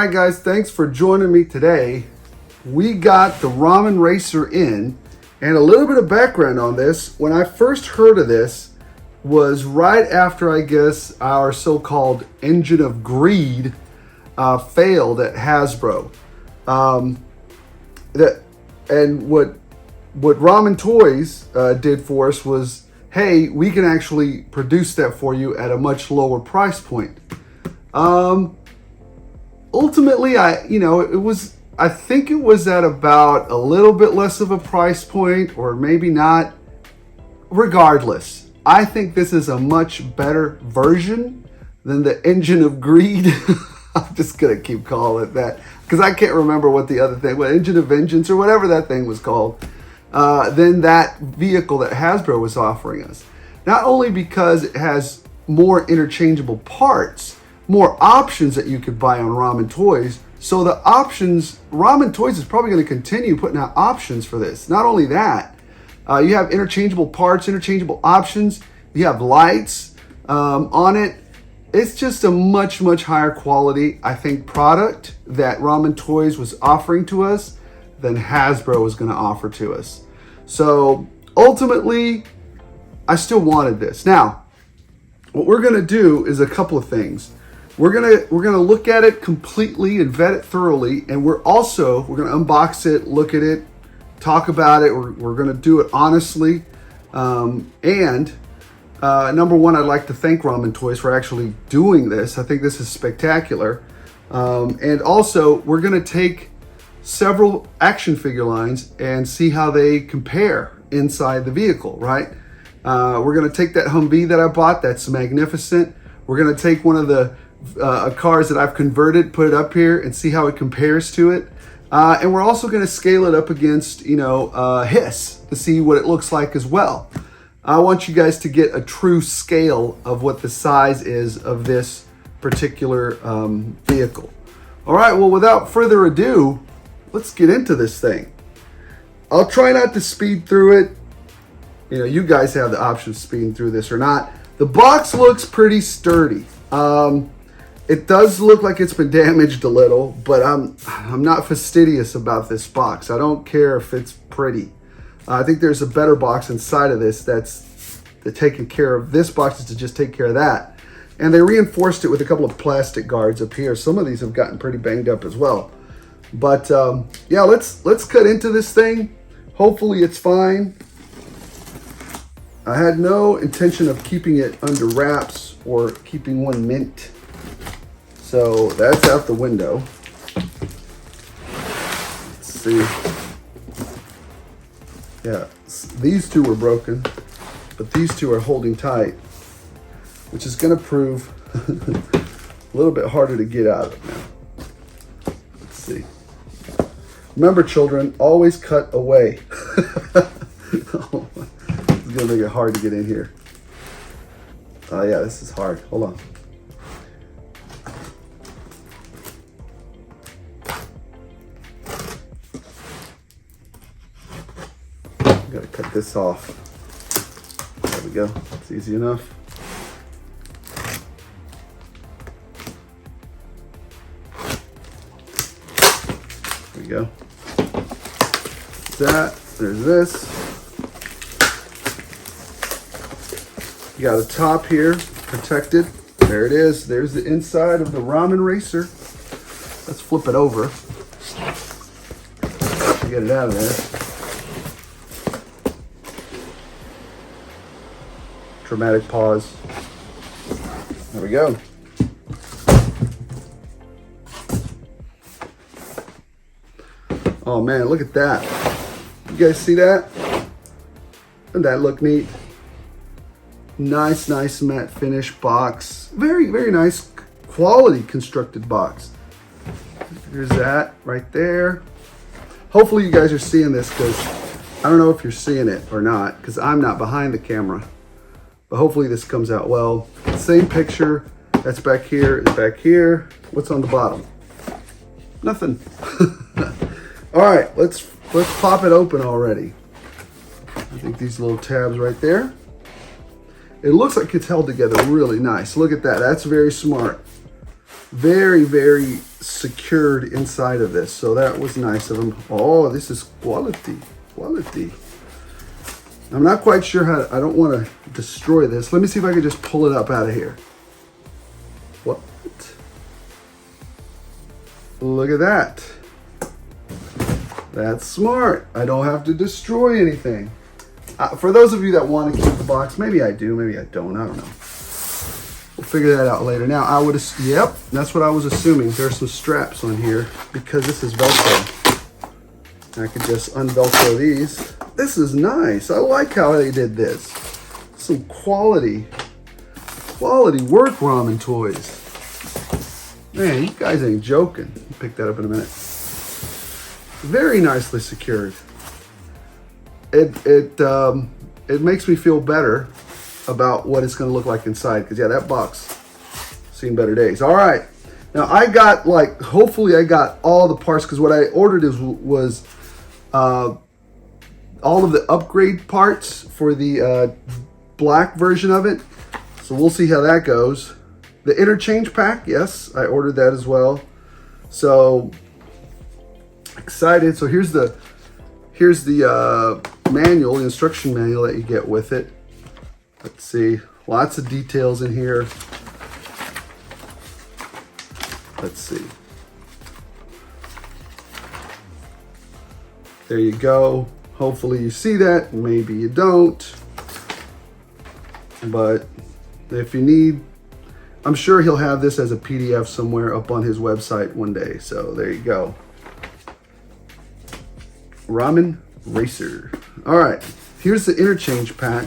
right, guys, thanks for joining me today. We got the Ramen Racer in, and a little bit of background on this. When I first heard of this was right after, I guess, our so-called engine of greed failed at Hasbro. And what Ramen Toys did for us was, hey, we can actually produce that for you at a much lower price point. Ultimately, I think it was at about a little bit less of a price point, or maybe not. Regardless, I think this is a much better version than the engine of greed. I'm just gonna keep calling it that because I can't remember what the other thing, what engine of vengeance or whatever that thing was called, than that vehicle that Hasbro was offering us. Not only because it has more interchangeable parts, more options that you could buy on Ramen Toys. So the options, Ramen Toys is probably going to continue putting out options for this. Not only that, you have interchangeable parts, interchangeable options. You have lights on it. It's just a much, much higher quality, I think, product that Ramen Toys was offering to us than Hasbro was going to offer to us. So ultimately, I still wanted this. Now, what we're going to do is a couple of things. We're gonna look at it completely and vet it thoroughly, and we're gonna unbox it, look at it, talk about it. We're gonna do it honestly. Number one, I'd like to thank Ramen Toys for actually doing this. I think this is spectacular. And also, we're gonna take several action figure lines and see how they compare inside the vehicle, right? We're gonna take that Humvee that I bought, that's magnificent. We're gonna take one of the cars that I've converted, put it up here and see how it compares to it. And we're also going to scale it up against, Hiss to see what it looks like as well. I want you guys to get a true scale of what the size is of this particular vehicle. All right, well, without further ado, let's get into this thing. I'll try not to speed through it. You guys have the option of speeding through this or not. The box looks pretty sturdy. It does look like it's been damaged a little, but I'm not fastidious about this box. I don't care if it's pretty. I think there's a better box inside of this that's taking care of. This box is to just take care of that. And they reinforced it with a couple of plastic guards up here. Some of these have gotten pretty banged up as well. But yeah, let's cut into this thing. Hopefully it's fine. I had no intention of keeping it under wraps or keeping one mint. So that's out the window. Let's see. Yeah, these two were broken, but these two are holding tight, which is going to prove a little bit harder to get out of now. Let's see. Remember, children, always cut away. It's going to make it hard to get in here. Oh yeah, this is hard. Hold on. Gotta cut this off. There we go. It's easy enough. There we go. There's this. You got a top here, protected. There it is. There's the inside of the Ramen Racer. Let's flip it over. Get it out of there. Dramatic pause. There we go. Oh man, look at that. You guys see that? Doesn't that look neat? Nice matte finish box. Very, very nice quality constructed box. There's that right there. Hopefully you guys are seeing this, because I don't know if you're seeing it or not, because I'm not behind the camera. But hopefully this comes out well. Same picture. That's back here is back here. What's on the bottom? Nothing. All right, let's pop it open already. I think these little tabs right there. It looks like it's held together really nice. Look at that. That's very smart. very, very secured inside of this. So that was nice of them. Oh, this is quality. Quality. I'm not quite sure how, I don't want to destroy this. Let me see if I can just pull it up out of here. What? Look at that. That's smart. I don't have to destroy anything. For those of you that want to keep the box, maybe I do, maybe I don't know. We'll figure that out later. Now, yep, that's what I was assuming. There's some straps on here because this is Velcro. I could just unvelcro these. This is nice. I like how they did this. Some quality work, Ramen Toys. Man, you guys ain't joking. I'll pick that up in a minute. Very nicely secured. It makes me feel better about what it's going to look like inside, because yeah, that box seen better days. All right, now I got hopefully I got all the parts, because what I ordered was all of the upgrade parts for the black version of it. So we'll see how that goes. The interchange pack, yes, I ordered that as well. So excited. So here's the manual, the instruction manual that you get with it. Let's see, lots of details in here. Let's see. There you go. Hopefully you see that. Maybe you don't. But if you need, I'm sure he'll have this as a PDF somewhere up on his website one day. So there you go. Ramen Racer. All right, here's the interchange pack.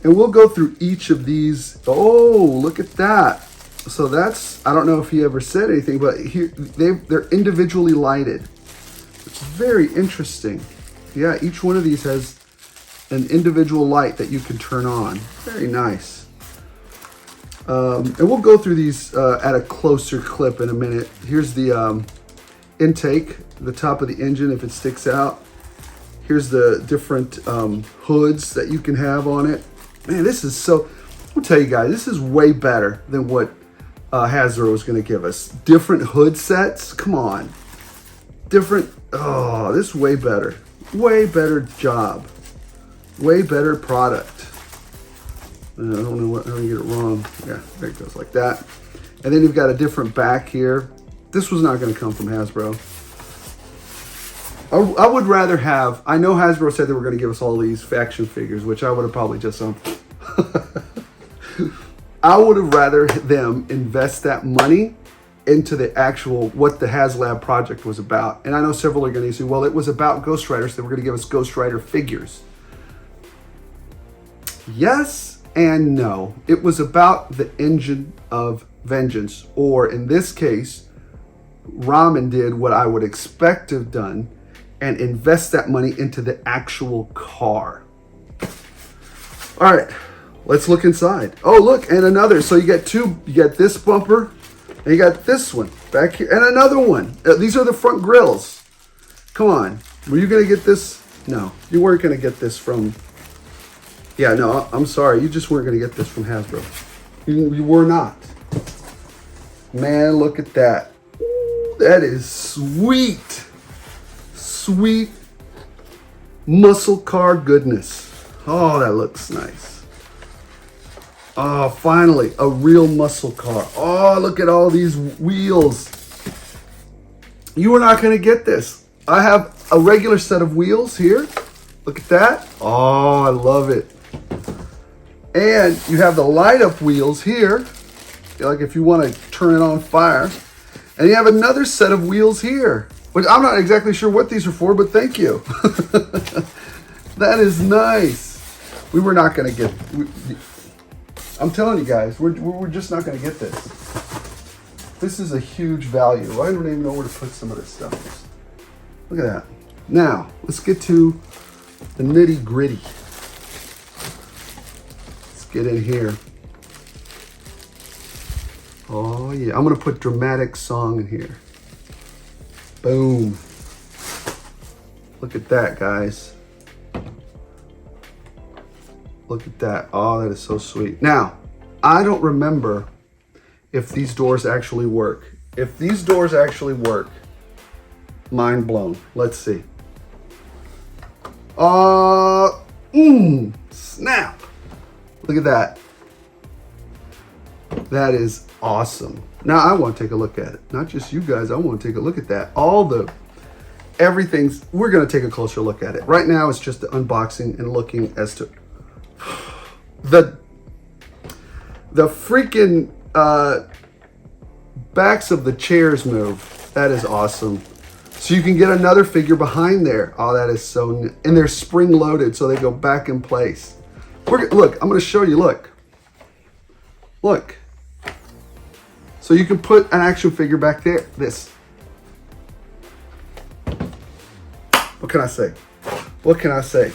And we'll go through each of these. Oh, look at that. So that's, I don't know if he ever said anything, but here they're individually lighted. It's very interesting. Yeah, each one of these has an individual light that you can turn on. Very nice. And we'll go through these at a closer clip in a minute. Here's the intake, the top of the engine if it sticks out. Here's the different hoods that you can have on it. Man, this is so, I'll tell you guys, this is way better than what Hasbro was going to give us. Different hood sets, come on. Different, oh, this is way better. Way better job. Way better product. I don't know how to get it wrong. Yeah, there it goes like that. And then you've got a different back here. This was not going to come from Hasbro. I would rather have, I know Hasbro said they were going to give us all these action figures, which I would have probably just I would have rather them invest that money into the actual, what the HasLab project was about. And I know several are going to say, well, it was about Ghost Rider, so they were going to give us Ghost Rider figures. Yes and no. It was about the engine of vengeance, or in this case, Ramen did what I would expect to have done and invest that money into the actual car. All right, let's look inside. Oh, look, and another. So you get two, you got this bumper, and you got this one back here, and another one. These are the front grills. Come on, were you gonna get this? No, you weren't gonna get this from, yeah, no, I'm sorry. You just weren't gonna get this from Hasbro. You were not. Man, look at that. Ooh, that is sweet. Sweet muscle car goodness. Oh, that looks nice. Oh, finally, a real muscle car. Oh, look at all these wheels. You are not going to get this. I have a regular set of wheels here. Look at that. Oh, I love it. And you have the light up wheels here. Like if you want to turn it on fire. And you have another set of wheels here. Which I'm not exactly sure what these are for, but thank you. That is nice. We were not going to get, I'm telling you guys, we're just not going to get this. This is a huge value. I don't even know where to put some of this stuff. Look at that. Now, let's get to the nitty gritty. Let's get in here. Oh yeah, I'm going to put dramatic song in here. Boom. Look at that, guys. Look at that. Oh, that is so sweet. Now, I don't remember if these doors actually work. If these doors actually work, mind blown. Let's see. Snap. Look at that. That is awesome. Now I want to take a look at it. Not just you guys, I want to take a look at that. Everything's, we're going to take a closer look at it. Right now it's just the unboxing and looking as to the freaking backs of the chairs move. That is awesome. So you can get another figure behind there. Oh, that is so, and they're spring loaded so they go back in place. Look, I'm going to show you, look. Look. So you can put an action figure back there. This. What can I say? What can I say?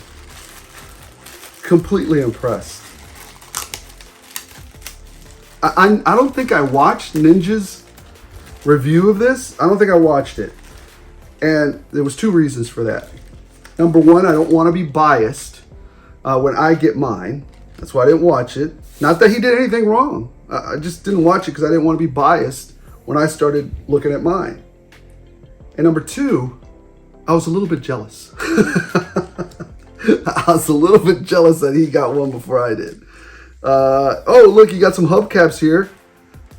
Completely impressed. I don't think I watched Ninja's review of this. I don't think I watched it. And there was two reasons for that. Number one, I don't want to be biased when I get mine. That's why I didn't watch it. Not that he did anything wrong. I just didn't watch it because I didn't want to be biased when I started looking at mine. And number two, I was a little bit jealous. I was a little bit jealous that he got one before I did. Oh, look, you got some hubcaps here.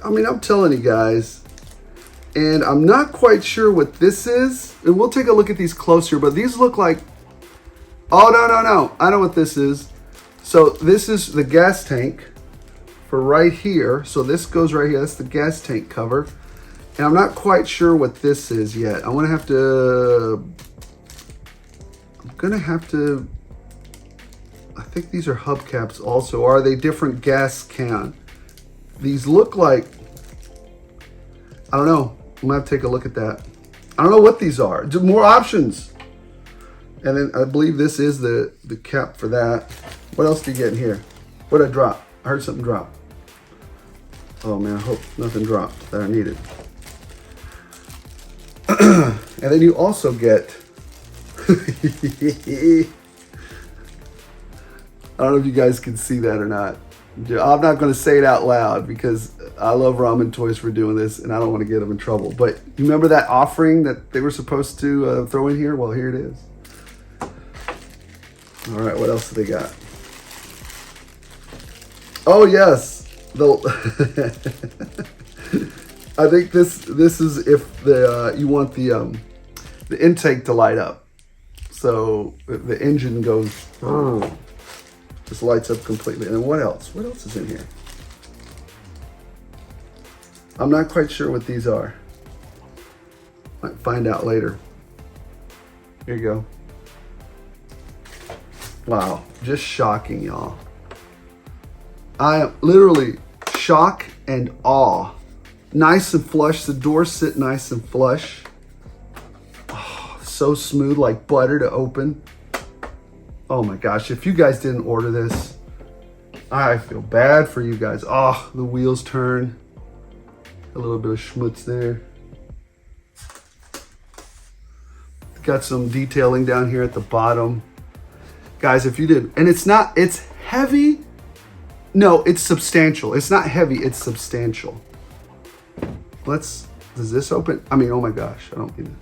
I mean, I'm telling you guys. And I'm not quite sure what this is. And we'll take a look at these closer, but these look like... Oh, no. I know what this is. So this is the gas tank for right here. So this goes right here. That's the gas tank cover. And I'm not quite sure what this is yet. I'm going to have to... I think these are hubcaps also. Are they different gas can? These look like... I don't know. I'm going to have to take a look at that. I don't know what these are. Just more options. And then I believe this is the cap for that. What else do you get in here? What did I drop? I heard something drop. Oh man, I hope nothing dropped that I needed. And then you also get... I don't know if you guys can see that or not. I'm not going to say it out loud because I love Ramen Toys for doing this and I don't want to get them in trouble. But you remember that offering that they were supposed to throw in here? Well, here it is. All right, what else do they got? Oh, yes. I think this is if you want the intake to light up. So the engine goes... Just lights up completely. And then what else? What else is in here? I'm not quite sure what these are. Might find out later. Here you go. Wow, just shocking, y'all. I am literally shock and awe. Nice and flush. The doors sit nice and flush. Oh, so smooth, like butter to open. Oh my gosh, if you guys didn't order this, I feel bad for you guys. Oh, the wheels turn. A little bit of schmutz there. Got some detailing down here at the bottom. Guys, if you did, and it's heavy. No, it's substantial. It's not heavy, it's substantial. Does this open? I mean, oh my gosh, I don't mean it.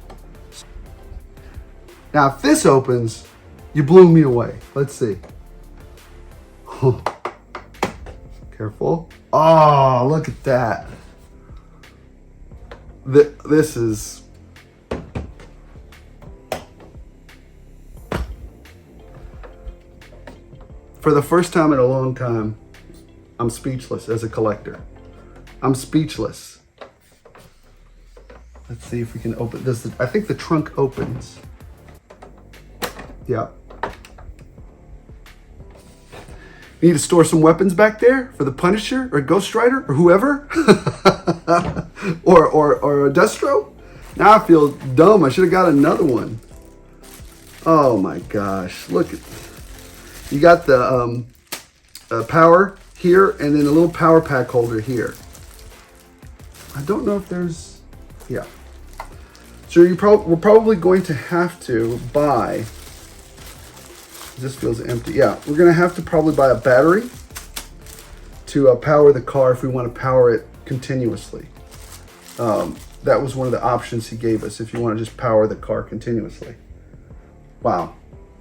Now, if this opens, you blew me away. Let's see. Careful. Oh, look at that. This is... For the first time in a long time, I'm speechless as a collector. I'm speechless. Let's see if we can open this. I think the trunk opens. Yeah. You need to store some weapons back there for the Punisher or Ghost Rider or whoever, or a Destro. Now I feel dumb. I should have got another one. Oh my gosh! Look, you got the power here, and then a little power pack holder here. I don't know if there's, yeah. So we're probably going to have to buy. This feels empty. Yeah, we're gonna have to probably buy a battery to power the car if we want to power it continuously. That was one of the options he gave us if you want to just power the car continuously. Wow.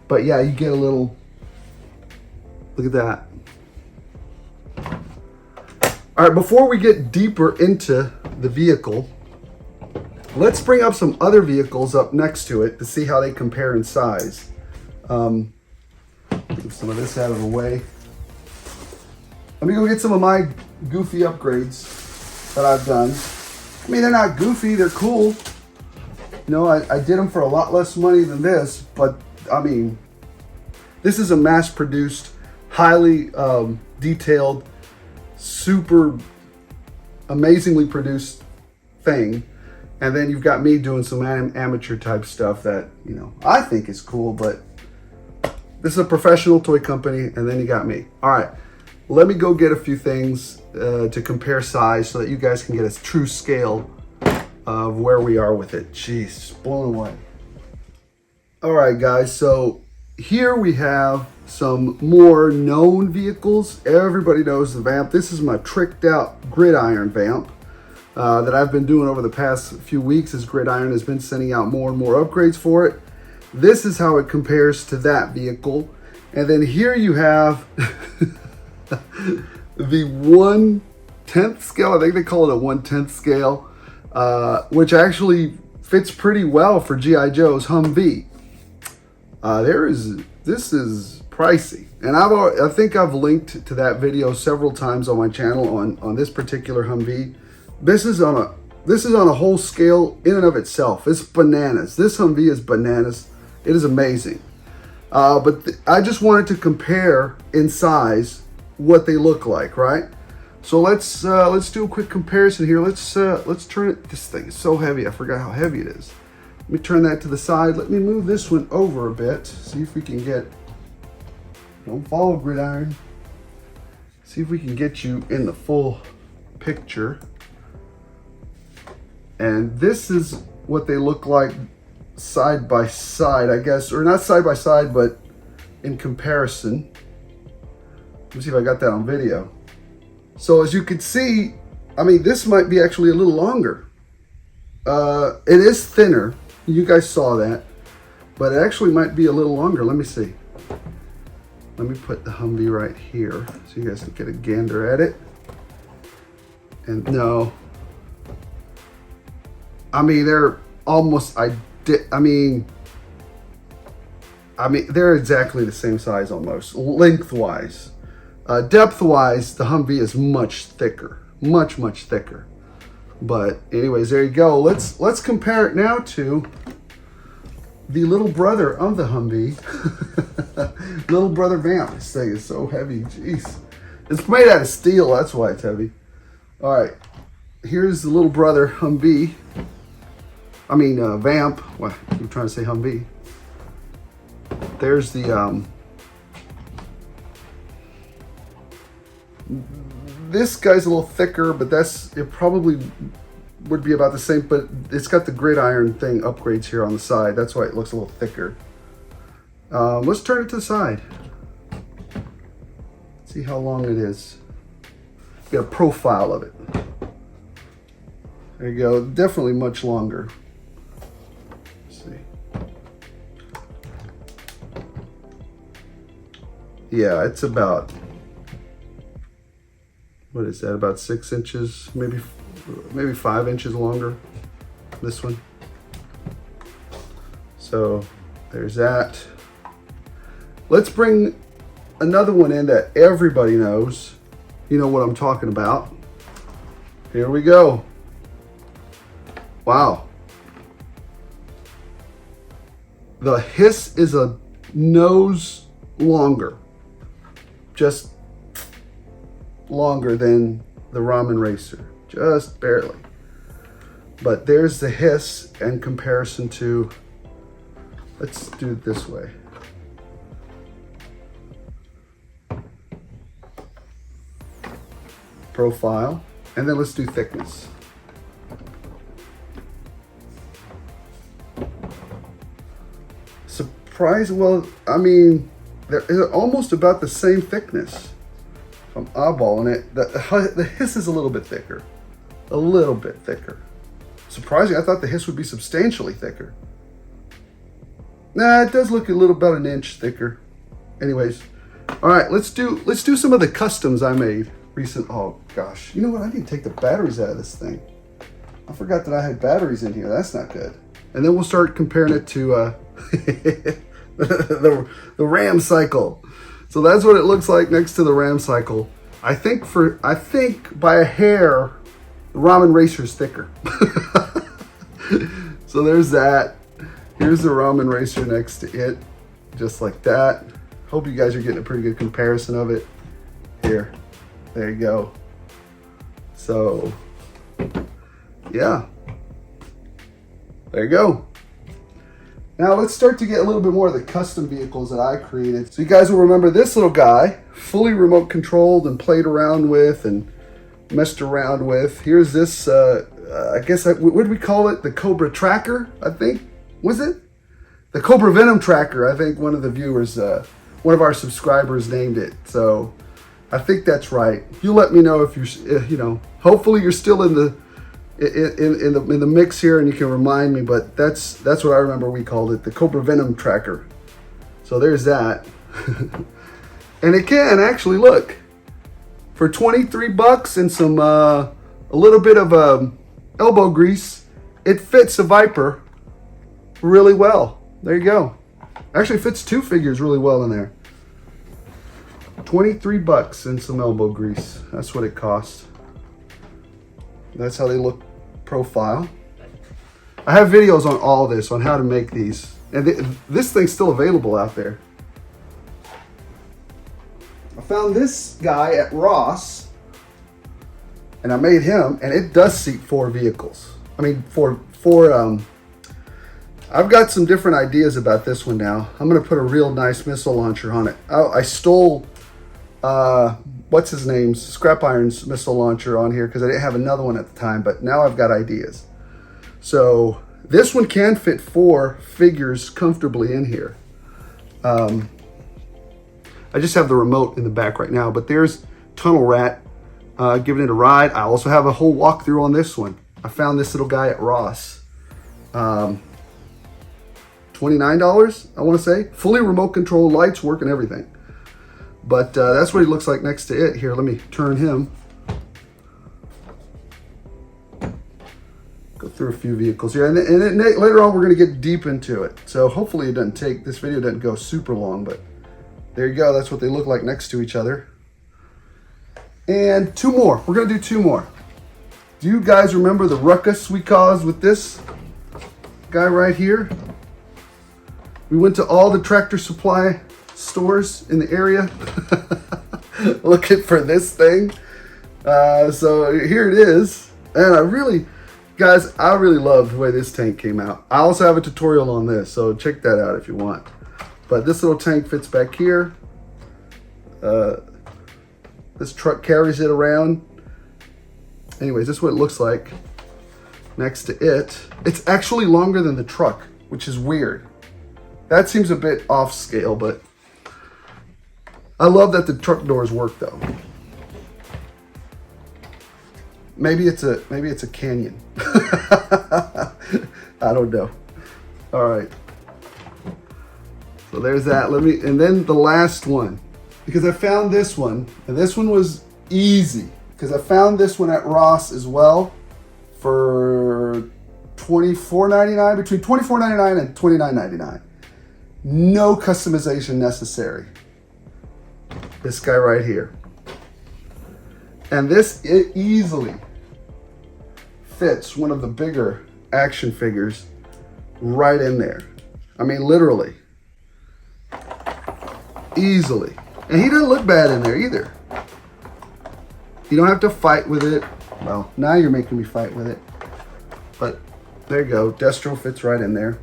But yeah, you get a little, look at that. All right, before we get deeper into the vehicle, let's bring up some other vehicles up next to it to see how they compare in size. Move some of this out of the way. Let me go get some of my goofy upgrades that I've done. I mean, they're not goofy, they're cool. You know, I did them for a lot less money than this, but I mean, this is a mass-produced, highly detailed, super amazingly produced thing. And then you've got me doing some amateur type stuff that, you know, I think is cool, but this is a professional toy company, and then you got me. All right, let me go get a few things to compare size so that you guys can get a true scale of where we are with it. Jeez, blown away. All right, guys, so here we have some more known vehicles. Everybody knows the Vamp. This is my tricked out gridiron Vamp that I've been doing over the past few weeks as Gridiron has been sending out more and more upgrades for it. This is how it compares to that vehicle. And then here you have the 1/10 scale. I think they call it a 1/10 scale, which actually fits pretty well for G.I. Joe's Humvee. This is pricey, and I think I've linked to that video several times on my channel on this particular Humvee. This is on a whole scale in and of itself. It's bananas. This Humvee is bananas. It is amazing. But I just wanted to compare in size what they look like, right? So let's do a quick comparison here. Let's turn it. This thing is so heavy. I forgot how heavy it is. Let me turn that to the side. Let me move this one over a bit. See if we can get, don't follow Gridiron. See if we can get you in the full picture. And this is what they look like side by side, I guess, or not side by side, but in comparison. Let me see if I got that on video. So as you can see, I mean, this might be actually a little longer. It is thinner. You guys saw that, but it actually might be a little longer. Let me see. Let me put the Humvee right here so you guys can get a gander at it. And no, I mean, they're almost, I mean, they're exactly the same size almost, lengthwise. Depth-wise, the Humvee is much thicker, much thicker. But anyways, there you go. Let's compare it now to the little brother of the Humvee, little brother Vamp. This thing is so heavy, jeez. It's made out of steel, that's why it's heavy. All right, here's the little brother Humvee. I mean Vamp. What? I'm trying to say Humvee. There's the this guy's a little thicker, but it probably would be about the same, but it's got the gridiron thing upgrades here on the side. That's why it looks a little thicker. Let's turn it to the side. See how long it is. Get a profile of it. There you go. Definitely much longer. Let's see. Yeah, it's about, what is that, about 6 inches, maybe 5 inches longer, this one. So there's that. Let's bring another one in that everybody knows. You know what I'm talking about. Here we go. Wow. The Hiss is a nose longer. Just longer than the Ramen Racer, just barely. But there's the Hiss in comparison to, let's do it this way. Profile, and then let's do thickness. Surprise, well, I mean, they're almost about the same thickness. If I'm eyeballing it, the Hiss is a little bit thicker. a little bit thicker. Surprising, I thought the hiss would be substantially thicker. Nah, it does look a little about an inch thicker. Anyways, all right, let's do some of the customs I made recent. Oh gosh, you know what? I need to take the batteries out of this thing. I forgot that I had batteries in here. That's not good. And then we'll start comparing it to the Ram cycle. So that's what it looks like next to the Ram cycle. I think by a hair, the Ramen Racer is thicker. So there's that. Here's the Ramen Racer next to it, just like that. Hope you guys are getting a pretty good comparison of it. Here, there you go. So, yeah, there you go. Now let's start to get a little bit more of the custom vehicles that I created. So you guys will remember this little guy, fully remote controlled and played around with and messed around with. Here's this, I guess, what did we call it? The Cobra Tracker, I think. Was it? The Cobra Venom Tracker, I think one of the viewers, one of our subscribers named it. So I think that's right. You let me know if you're, you know, hopefully you're still in the mix here and you can remind me, but that's what I remember we called it, the Cobra Venom Tracker. So there's that. And it can actually, look, for 23 bucks and some a little bit of elbow grease, it fits a Viper really well. There you go. Actually fits two figures really well in there. 23 bucks and some elbow grease. That's what it costs. That's how they look profile. I have videos on all this, on how to make these. And this thing's still available out there. I found this guy at Ross, and I made him, and it does seat 4 vehicles. I mean, I've got some different ideas about this one now. I'm gonna put a real nice missile launcher on it. I stole, what's his name's Scrap Iron's missile launcher on here because I didn't have another one at the time, but now I've got ideas. So this one can fit 4 figures comfortably in here. I just have the remote in the back right now, but there's Tunnel Rat giving it a ride. I also have a whole walkthrough on this one. I found this little guy at Ross. $29, I want to say. Fully remote control, lights work and everything. But that's what he looks like next to it. Here, let me turn him. Go through a few vehicles here. And then later on, we're going to get deep into it. So hopefully it doesn't take, this video doesn't go super long, but there you go. That's what they look like next to each other. And 2 more. We're going to do 2 more. Do you guys remember the ruckus we caused with this guy right here? We went to all the Tractor Supply stores in the area looking for this thing. So here it is. And I really love the way this tank came out. I also have a tutorial on this, so check that out if you want. But this little tank fits back here. This truck carries it around. Anyways, this is what it looks like next to it. It's actually longer than the truck, which is weird. That seems a bit off scale, but I love that the truck doors work though. Maybe it's a Canyon. I don't know. All right. So there's that. And then the last one, because I found this one, and this one was easy because I found this one at Ross as well for $24.99, between $24.99 and $29.99. No customization necessary. This guy right here. And this, it easily fits one of the bigger action figures right in there. I mean, literally. Easily. And he doesn't look bad in there either. You don't have to fight with it. Well, now you're making me fight with it. But there you go. Destro fits right in there.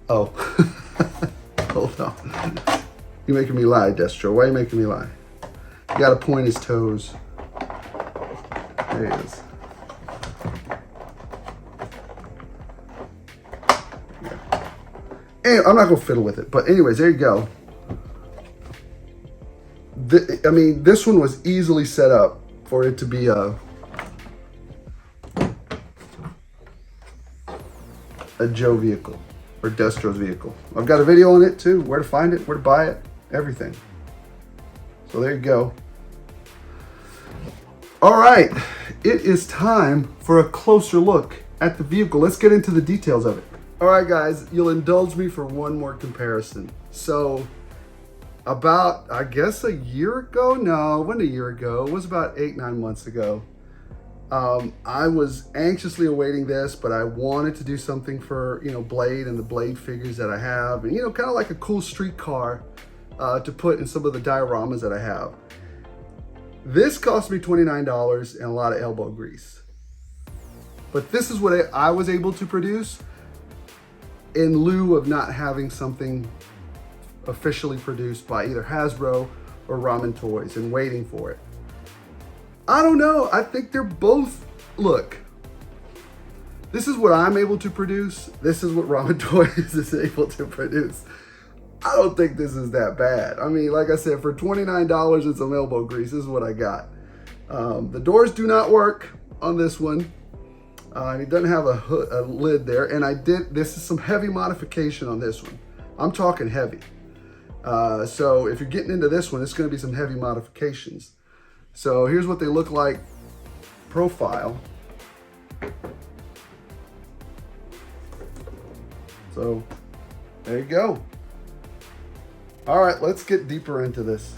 Oh. Hold on. You're making me lie, Destro. Why are you making me lie? You gotta point his toes. There he is. And I'm not gonna fiddle with it, but anyways, there you go. I mean, this one was easily set up for it to be a Joe vehicle or Destro's vehicle. I've got a video on it too, where to find it, where to buy it, everything. So there you go. All right, it is time for a closer look at the vehicle. Let's get into the details of it. All right, guys, you'll indulge me for one more comparison. So about, I guess a year ago, no, it wasn't a year ago, it was about 8-9 months ago. I was anxiously awaiting this, but I wanted to do something for, Blade and the Blade figures that I have, and, kind of like a cool street car to put in some of the dioramas that I have. This cost me $29 and a lot of elbow grease. But this is what I was able to produce in lieu of not having something officially produced by either Hasbro or Ramen Toys and waiting for it. I don't know. I think they're both, look, this is what I'm able to produce. This is what Ramen Toys is able to produce. I don't think this is that bad. I mean, like I said, for $29 and some elbow grease, this is what I got. The doors do not work on this one. And it doesn't have a lid there. And this is some heavy modification on this one. I'm talking heavy. So if you're getting into this one, it's gonna be some heavy modifications. So here's what they look like profile. So there you go. All right, let's get deeper into this.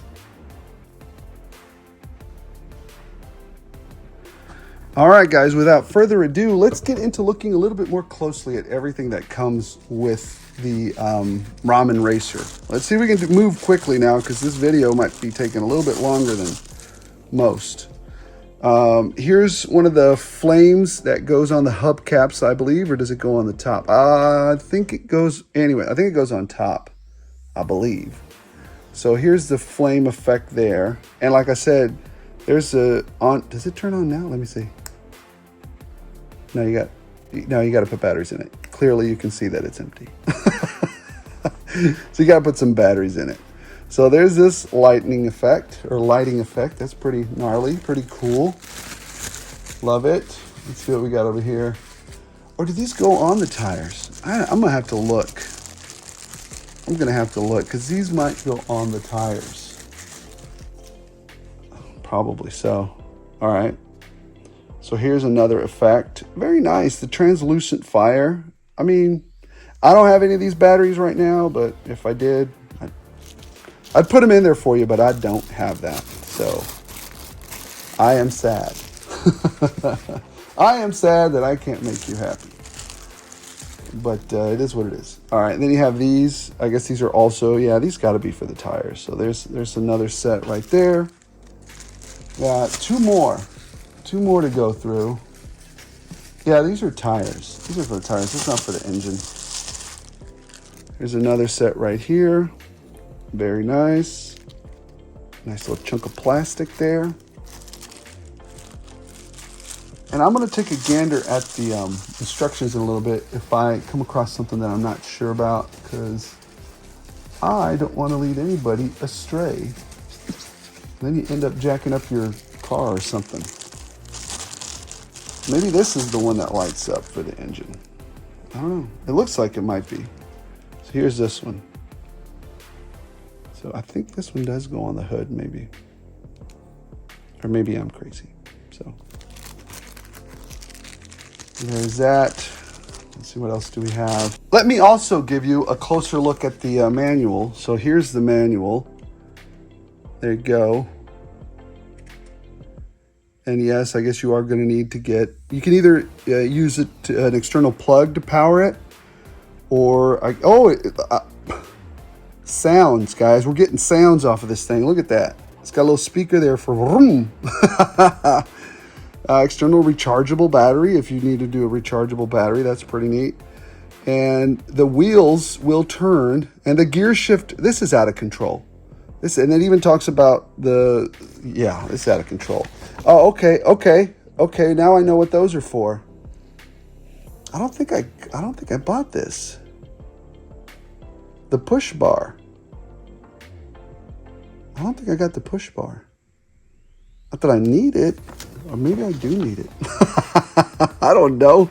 All right, guys, without further ado, let's get into looking a little bit more closely at everything that comes with the Ramen Racer. Let's see if we can move quickly now, because this video might be taking a little bit longer than most. Here's one of the flames that goes on the hubcaps, I believe, or does it go on the top? I think it goes, anyway, I think it goes on top, I believe. So here's the flame effect there. And like I said, there's does it turn on now? Let me see. No, you got to put batteries in it. Clearly you can see that it's empty. So you got to put some batteries in it. So there's this lighting effect. That's pretty gnarly, pretty cool. Love it. Let's see what we got over here. Or do these go on the tires? I'm gonna have to look. Because these might go on the tires. Probably so. All right. So here's another effect. Very nice. The translucent fire. I mean, I don't have any of these batteries right now, but if I did, I'd put them in there for you, but I don't have that. So I am sad. I am sad that I can't make you happy. But it is what it is. All right, and then you have these. I guess these are also, yeah, these got to be for the tires. So there's another set right there. Yeah, two more to go through. Yeah, these are tires. These are for the tires. This is not for the engine. Here's another set right here. Very nice. Nice little chunk of plastic there. And I'm going to take a gander at the instructions in a little bit if I come across something that I'm not sure about, because I don't want to lead anybody astray. Then you end up jacking up your car or something. Maybe this is the one that lights up for the engine. I don't know. It looks like it might be. So here's this one. So I think this one does go on the hood, maybe. Or maybe I'm crazy. So there's that. Let's see, what else do we have? Let me also give you a closer look at the manual. So here's the manual. There you go. And yes, I guess you are going to need to get, you can either use it to, an external plug to power it, or, sounds, guys. We're getting sounds off of this thing. Look at that. It's got a little speaker there for vroom. External rechargeable battery, if you need to do a rechargeable battery, that's pretty neat. And the wheels will turn, and the gear shift, this is out of control. This, and it even talks about the, yeah, it's out of control. Oh, okay. Now I know what those are for. I don't think I bought this. The push bar. I don't think I got the push bar. Not that I need it, or maybe I do need it. I don't know.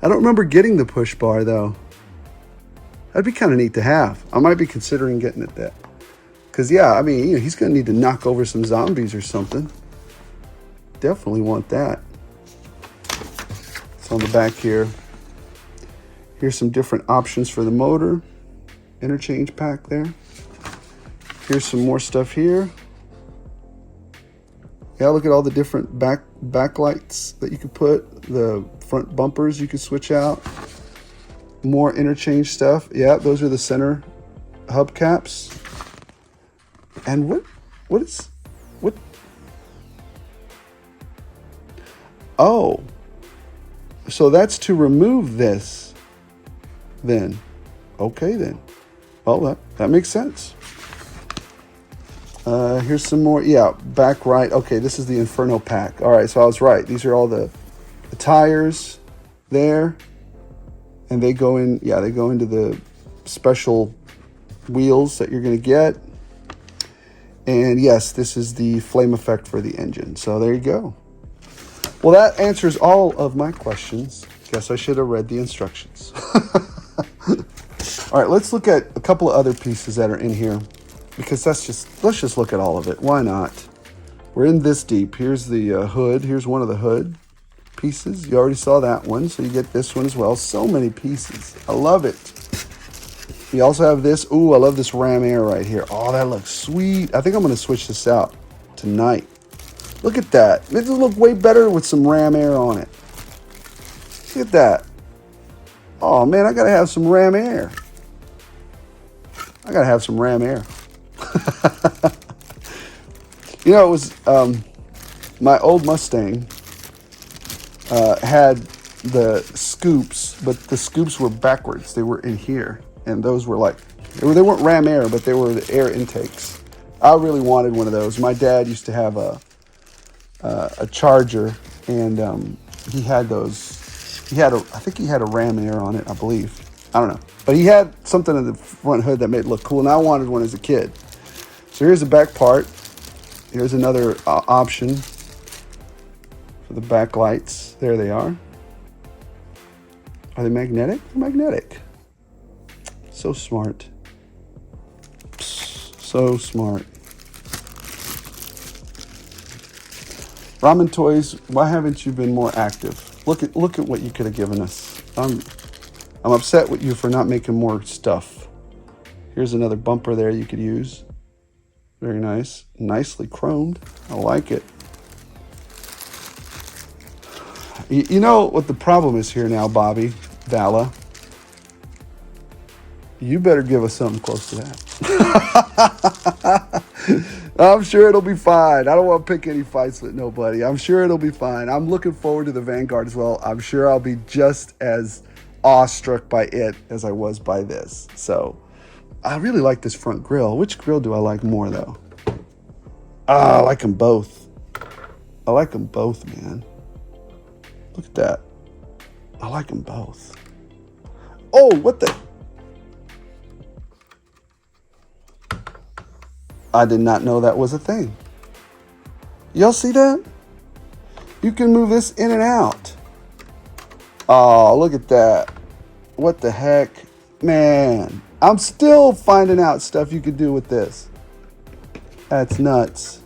I don't remember getting the push bar though. That'd be kind of neat to have. I might be considering getting it that. Because yeah, I mean, he's going to need to knock over some zombies or something. Definitely want that. It's on the back here. Here's some different options for the motor. Interchange pack there. Here's some more stuff here. Yeah, look at all the different backlights that you could put. The front bumpers you could switch out. More interchange stuff. Yeah, those are the center hubcaps. And what? Oh, so that's to remove this then. Okay then. Well, that makes sense. Here's some more. Yeah, back right. Okay, this is the Inferno pack. All right, so I was right. These are all the tires there. And they go in, yeah, they go into the special wheels that you're going to get. And yes, this is the flame effect for the engine. So there you go. Well, that answers all of my questions. Guess I should have read the instructions. All right, let's look at a couple of other pieces that are in here, because let's just look at all of it. Why not? We're in this deep. Here's the hood. Here's one of the hood pieces. You already saw that one, so you get this one as well. So many pieces. I love it. We also have this. Ooh, I love this ram air right here. Oh, that looks sweet. I think I'm going to switch this out tonight. Look at that. It will look way better with some ram air on it. Look at that. Oh, man, I got to have some ram air. I got to have some ram air. You know, it was my old Mustang had the scoops, but the scoops were backwards. They were in here. And those were like, they weren't ram air, but they were the air intakes. I really wanted one of those. My dad used to have a Charger, and he had those. I think he had a ram air on it, I believe. I don't know. But he had something in the front hood that made it look cool, and I wanted one as a kid. So here's the back part. Here's another option for the back lights. There they are. Are they magnetic? They're magnetic. So smart. So smart. Ramen Toys, why haven't you been more active? Look at what you could have given us. I'm upset with you for not making more stuff. Here's another bumper there you could use. Very nice. Nicely chromed. I like it. You know what the problem is here now, Bobby Vala? You better give us something close to that. I'm sure it'll be fine. I don't want to pick any fights with nobody. I'm sure it'll be fine. I'm looking forward to the Vanguard as well. I'm sure I'll be just as awestruck by it as I was by this. So I really like this front grille. Which grille do I like more though? I like them both. I like them both, man. Look at that. I like them both. Oh, what the? I did not know that was a thing. Y'all see that? You can move this in and out. Oh, look at that. What the heck? Man, I'm still finding out stuff you could do with this. That's nuts.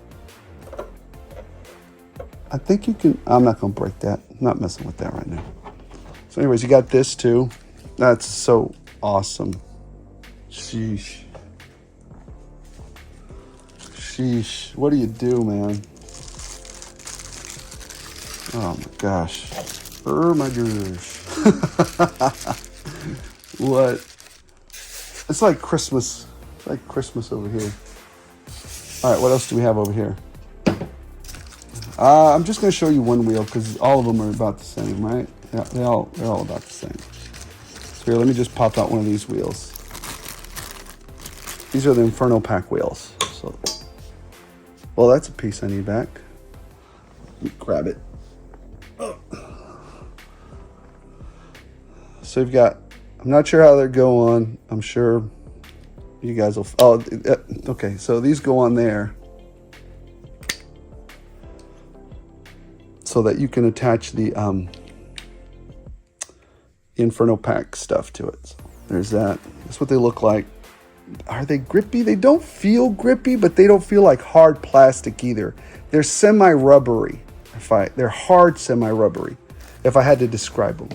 I think you can, I'm not going to break that. I'm not messing with that right now. So anyways, you got this too. That's so awesome. Sheesh. Sheesh. What do you do, man? Oh my gosh. Oh my gosh. What? It's like Christmas. It's like Christmas over here. All right, what else do we have over here? I'm just going to show you one wheel because all of them are about the same, right? Yeah, they're all about the same. So here, let me just pop out one of these wheels. These are the Inferno Pack wheels. So, well, that's a piece I need back. Let me grab it. Oh. So you've got, I'm not sure how they go on. I'm sure You guys will, okay, so these go on there so that you can attach the Inferno Pack stuff to it. So there's that. That's what they look like. Are they grippy? They don't feel grippy, but they don't feel like hard plastic either. They're semi-rubbery. They're hard semi-rubbery, if I had to describe them.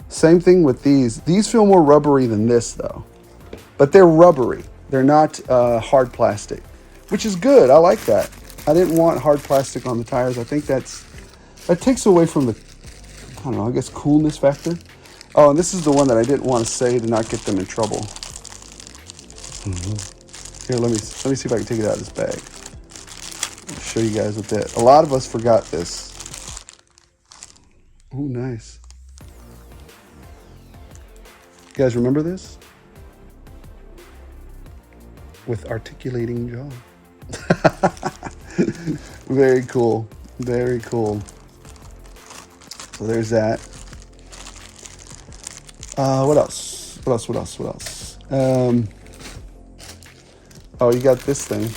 Same thing with these. These feel more rubbery than this, though. But they're rubbery. They're not hard plastic, which is good. I like that. I didn't want hard plastic on the tires. I think that takes away from the, I don't know, I guess coolness factor. Oh, and this is the one that I didn't want to say to not get them in trouble. Here, let me see if I can take it out of this bag. I'll show you guys what that. A lot of us forgot this. Oh, nice. You guys remember this? With articulating jaw. Very cool. Very cool. So there's that. What else? What else? Oh, you got this thing.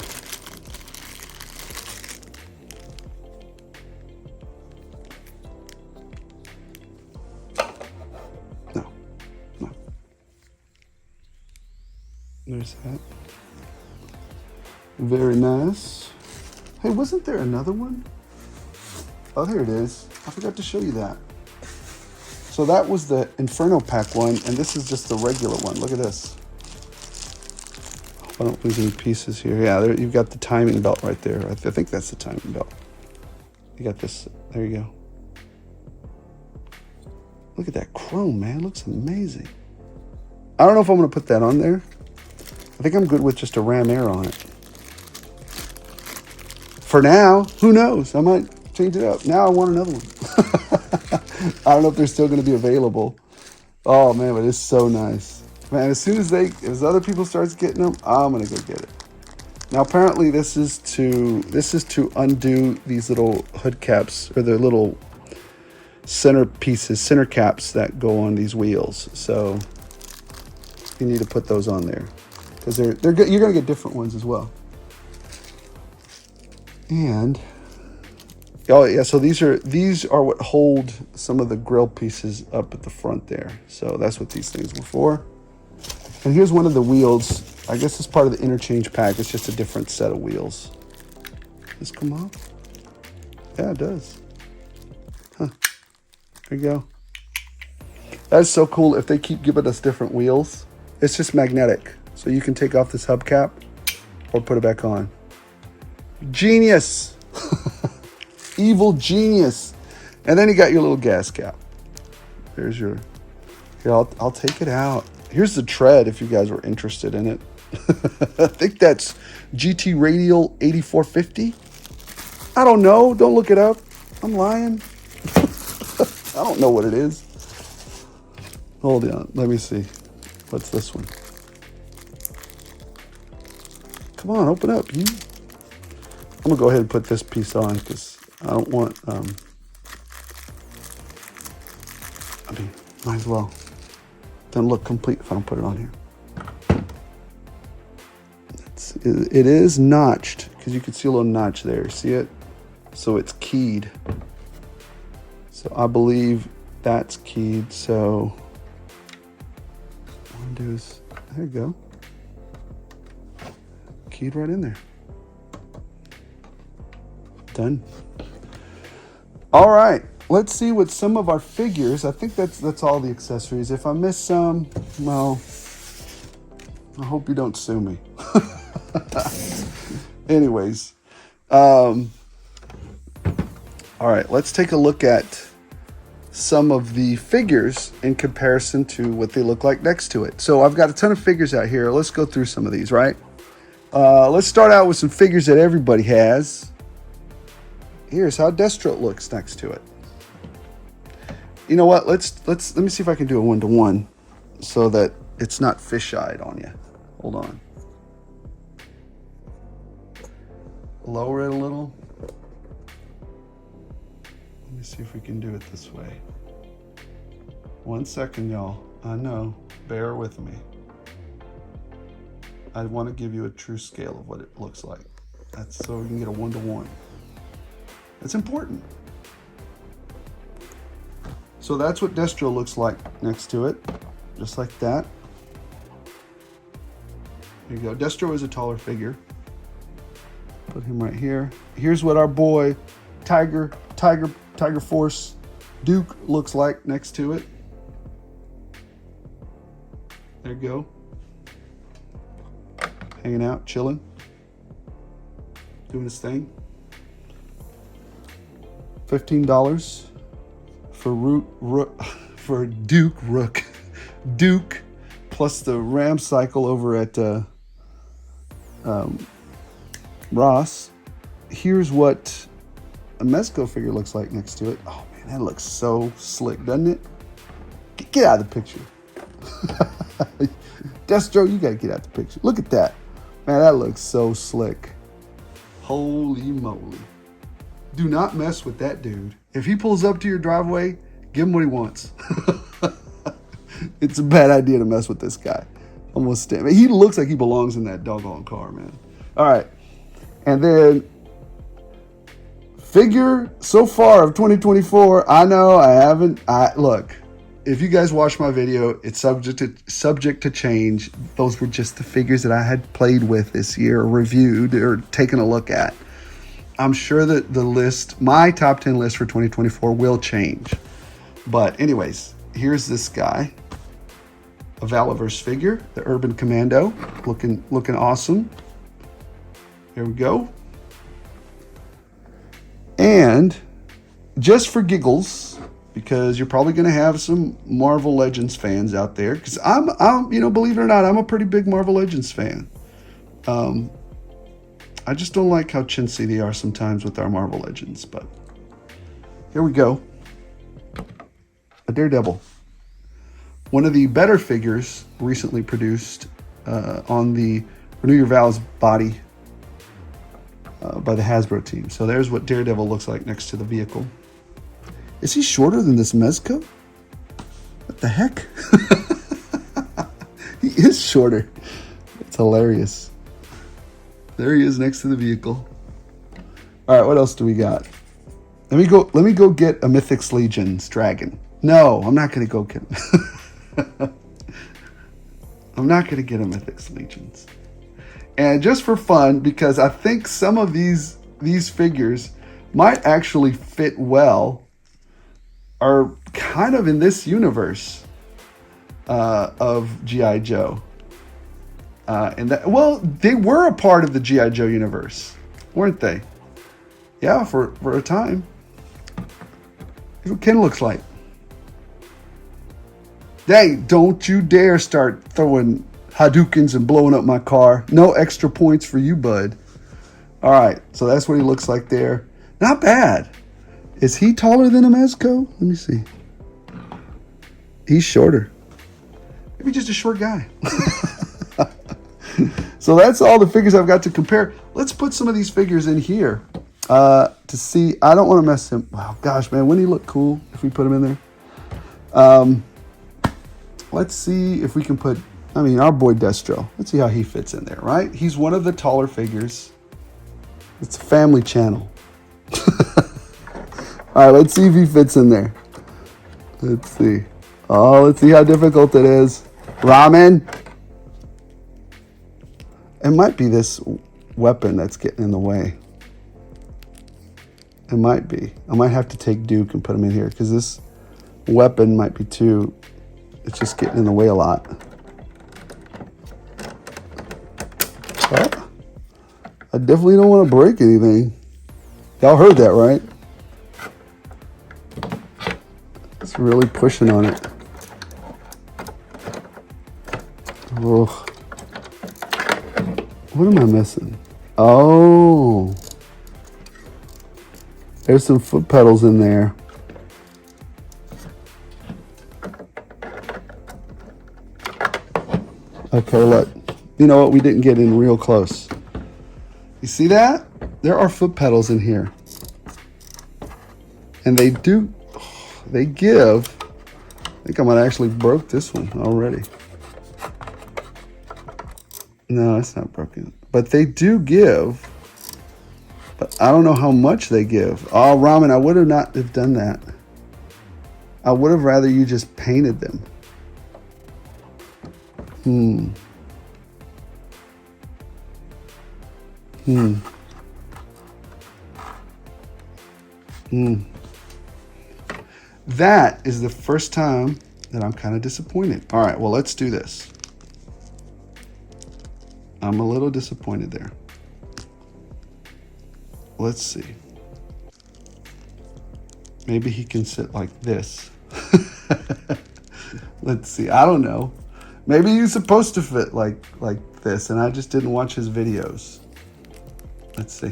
No. There's that. Very nice. Hey, wasn't there another one? Oh, here it is. I forgot to show you that. So that was the Inferno Pack one, and this is just the regular one. Look at this. I don't lose any pieces here. Yeah, there, you've got the timing belt right there. I think that's the timing belt. You got this. There you go. Look at that chrome, man. It looks amazing. I don't know if I'm going to put that on there. I think I'm good with just a Ram Air on it. For now, who knows? I might change it up. Now I want another one. I don't know if they're still going to be available. Oh, man, but it's so nice. Man, as soon as other people starts getting them, I'm gonna go get it. Now, apparently, this is to undo these little hood caps or the little center caps that go on these wheels. So you need to put those on there because they're good. You're gonna get different ones as well. And oh yeah, so these are what hold some of the grill pieces up at the front there. So that's what these things were for. And here's one of the wheels. I guess it's part of the interchange pack. It's just a different set of wheels. Does this come off? Yeah, it does. Huh. There you go. That's so cool if they keep giving us different wheels. It's just magnetic. So you can take off this hubcap or put it back on. Genius. Evil genius. And then you got your little gas cap. There's your... Here, I'll take it out. Here's the tread if you guys were interested in it. I think that's GT Radial 8450. I don't know. Don't look it up. I'm lying. I don't know what it is. Hold on. Let me see. What's this one? Come on, open up. I'm going to go ahead and put this piece on because I don't want... might as well. Doesn't look complete if I don't put it on here. It is notched because you can see a little notch there. See it? So it's keyed. So I believe that's keyed. So what I'm gonna do is, there you go. Keyed right in there. Done. All right. Let's see what some of our figures. I think that's all the accessories. If I miss some, well, I hope you don't sue me. Anyways, all right, let's take a look at some of the figures in comparison to what they look like next to it. So I've got a ton of figures out here. Let's go through some of these, right? Let's start out with some figures that everybody has. Here's how Destro looks next to it. You know what? Let me see if I can do a 1-to-1 so that it's not fish-eyed on you. Hold on. Lower it a little. Let me see if we can do it this way. 1 second, y'all. I know. Bear with me. I want to give you a true scale of what it looks like. That's so you can get a 1-to-1. That's important. So that's what Destro looks like next to it, just like that. There you go. Destro is a taller figure. Put him right here. Here's what our boy Tiger Force Duke looks like next to it. There you go. Hanging out, chilling, doing his thing. $15 for Duke, plus the Ram cycle over at Ross. Here's what a Mezco figure looks like next to it. Oh man, that looks so slick, doesn't it? Get out of the picture. Destro, you gotta get out the picture. Look at that. Man, that looks so slick. Holy moly. Do not mess with that dude. If he pulls up to your driveway, give him what he wants. It's a bad idea to mess with this guy. Almost stand. He looks like he belongs in that doggone car, man. All right. And then figure so far of 2024. I know I haven't. Look, if you guys watch my video, it's subject to change. Those were just the figures that I had played with this year, or reviewed, or taken a look at. I'm sure that the list, my top 10 list for 2024 will change. But anyways, here's this guy, a Valaverse figure, the Urban Commando, looking awesome. There we go. And just for giggles, because you're probably going to have some Marvel Legends fans out there, because I'm, believe it or not, I'm a pretty big Marvel Legends fan. I just don't like how chintzy they are sometimes with our Marvel Legends, but here we go. A Daredevil. One of the better figures recently produced on the Renew Your Vows body by the Hasbro team. So there's what Daredevil looks like next to the vehicle. Is he shorter than this Mezco? What the heck? He is shorter. It's hilarious. There he is next to the vehicle. All right, what else do we got? Let me go get a Mythics Legions dragon. No, I'm not going to go get him. I'm not going to get a Mythics Legions. And just for fun, because I think some of these figures might actually fit well, are kind of in this universe of G.I. Joe. They were a part of the G.I. Joe universe, weren't they? Yeah, for a time. Here's what Ken looks like. Hey, don't you dare start throwing Hadoukens and blowing up my car. No extra points for you, bud. All right, so that's what he looks like there. Not bad. Is he taller than a Mezco? Let me see. He's shorter. Maybe just a short guy. So that's all the figures I've got to compare. Let's put some of these figures in here to see. I don't want to mess him. Wow, gosh, man, wouldn't he look cool if we put him in there? Let's see if we can put, our boy Destro. Let's see how he fits in there, right? He's one of the taller figures. It's a family channel. All right, let's see if he fits in there. Let's see. Oh, let's see how difficult it is. Ramen. It might be this weapon that's getting in the way. It might be. I might have to take Duke and put him in here because this weapon might be too, it's just getting in the way a lot. Oh, I definitely don't want to break anything. Y'all heard that, right? It's really pushing on it. Oh. What am I missing? Oh. There's some foot pedals in there. Okay, look. You know what? We didn't get in real close. You see that? There are foot pedals in here. And they give. I think I might have actually broke this one already. No, it's not broken. But they do give. But I don't know how much they give. Oh, Ramen, I would have not have done that. I would have rather you just painted them. That is the first time that I'm kind of disappointed. All right, well, let's do this. I'm a little disappointed there. Let's see. Maybe he can sit like this. Let's see. I don't know. Maybe he's supposed to fit like this, and I just didn't watch his videos. Let's see.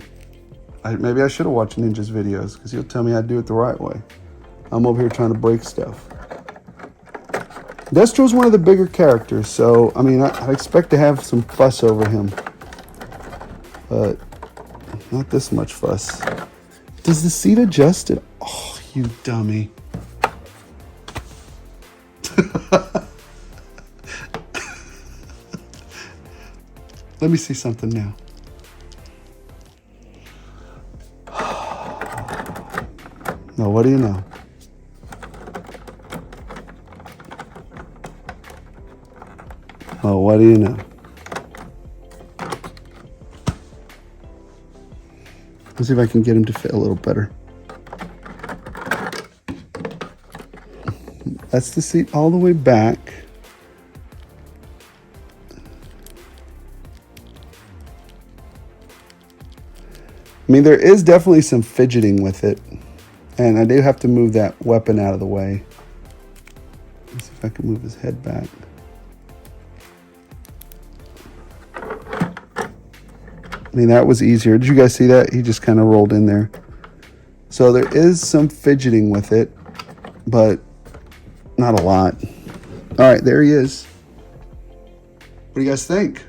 Maybe I should have watched Ninja's videos, because he'll tell me how to do it the right way. I'm over here trying to break stuff. Destro's one of the bigger characters, so, I mean, I expect to have some fuss over him. But not this much fuss. Does the seat adjust it? Oh, you dummy. Let me see something now. No, what do you know? Oh, what do you know? Let's see if I can get him to fit a little better. That's the seat all the way back. I mean, there is definitely some fidgeting with it. And I do have to move that weapon out of the way. Let's see if I can move his head back. I mean, that was easier. Did you guys see that? He just kind of rolled in there. So there is some fidgeting with it, but not a lot. All right, there he is. What do you guys think?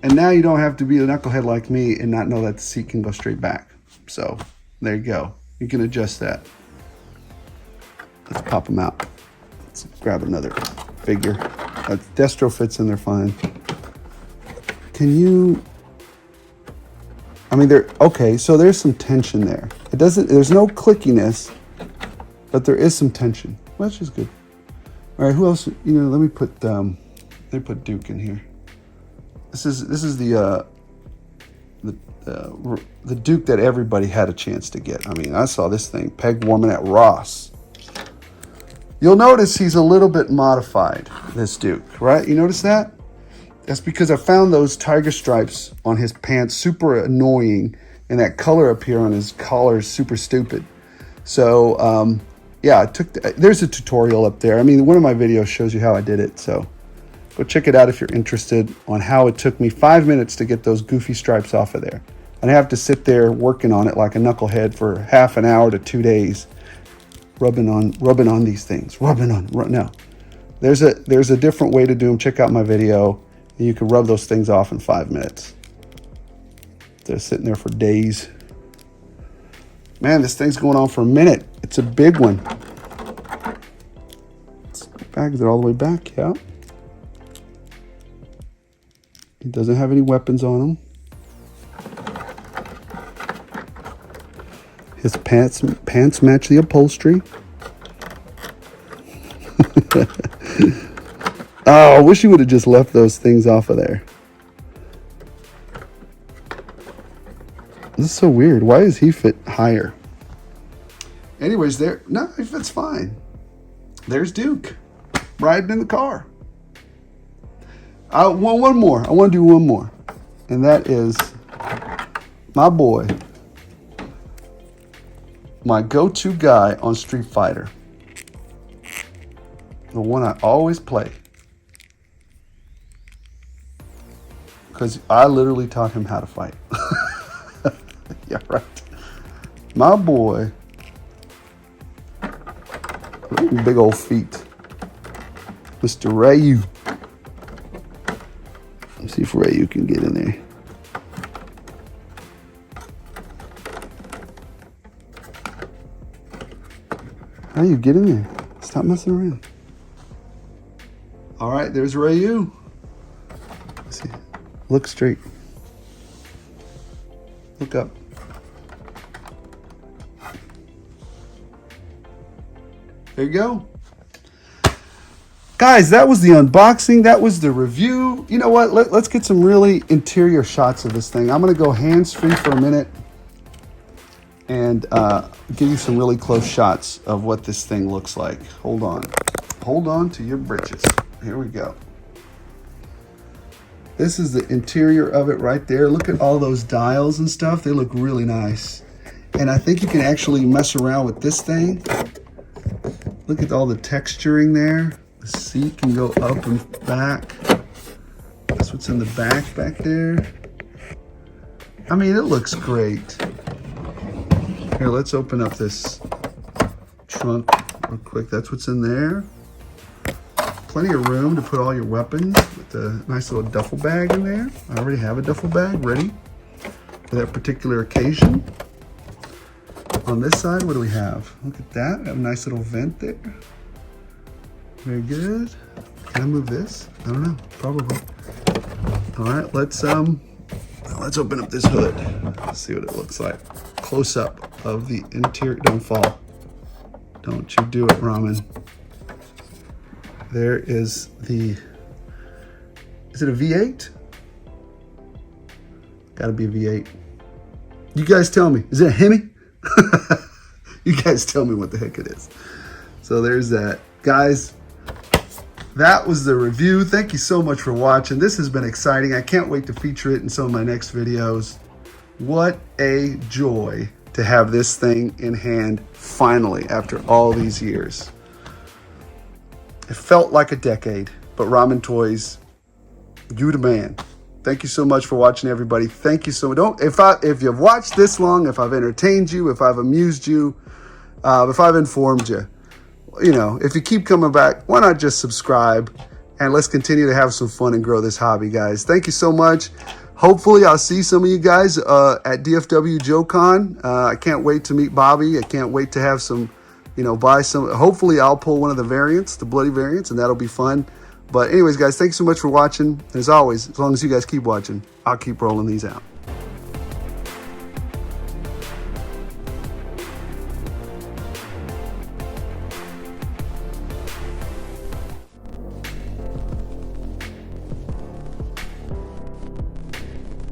And now you don't have to be a knucklehead like me and not know that the seat can go straight back. So there you go. You can adjust that. Let's pop them out. Let's grab another figure. Destro fits in there fine. Can you... I mean, okay, so there's some tension there. There's no clickiness, but there is some tension, which is good. All right, who else? Let me put Duke in here. This is the Duke that everybody had a chance to get. I mean, I saw this thing peg warming at Ross. You'll notice he's a little bit modified, this Duke, right? You notice that? That's because I found those tiger stripes on his pants super annoying, and that color up here on his collar is super stupid. So, yeah, there's a tutorial up there. I mean, one of my videos shows you how I did it, so go check it out if you're interested on how it took me 5 minutes to get those goofy stripes off of there. And I have to sit there working on it like a knucklehead for half an hour to 2 days, rubbing on these things. No, there's a different way to do them. Check out my video. You can rub those things off in 5 minutes. They're sitting there for days. Man, this thing's going on for a minute. It's a big one. Bags it all the way back, yeah. It doesn't have any weapons on him. His pants match the upholstery. Oh, I wish he would have just left those things off of there. This is so weird. Why does he fit higher? Anyways, no, he fits fine. There's Duke riding in the car. One more. I want to do one more. And that is my boy. My go-to guy on Street Fighter. The one I always play. Because I literally taught him how to fight. Yeah, right. My boy. Big old feet. Mr. Ryu. Let's see if Ryu can get in there. How you get in there? Stop messing around. All right, there's Ryu. Look straight. Look up. There you go. Guys, that was the unboxing. That was the review. You know what? Let's get some really interior shots of this thing. I'm going to go hands-free for a minute and give you some really close shots of what this thing looks like. Hold on. Hold on to your britches. Here we go. This is the interior of it right there. Look at all those dials and stuff. They look really nice. And I think you can actually mess around with this thing. Look at all the texturing there. The seat can go up and back. That's what's in the back there. I mean, it looks great. Here, let's open up this trunk real quick. That's what's in there. Plenty of room to put all your weapons with a nice little duffel bag in there. I already have a duffel bag ready for that particular occasion. On this side, what do we have? Look at that. I have a nice little vent there. Very good. Can I move this? I don't know. Probably. All right, let's open up this hood. Let's see what it looks like. Close up of the interior. Don't fall. Don't you do it, Ramen. There is the, is it a V8? Gotta be a V8. You guys tell me, is it a Hemi? You guys tell me what the heck it is. So there's that. Guys, that was the review. Thank you so much for watching. This has been exciting. I can't wait to feature it in some of my next videos. What a joy to have this thing in hand finally after all these years. It felt like a decade, but Ramen Toys, you the man. Thank you so much for watching, everybody. Thank you so much. If you've watched this long, if I've entertained you, if I've amused you, if I've informed you, you know, if you keep coming back, why not just subscribe and let's continue to have some fun and grow this hobby, guys. Thank you so much. Hopefully, I'll see some of you guys at DFW JoeCon. I can't wait to meet Bobby. I can't wait to have some, you know, buy some. Hopefully, I'll pull one of the variants, the bloody variants, and that'll be fun. But anyways, guys, thanks so much for watching. As always, as long as you guys keep watching, I'll keep rolling these out.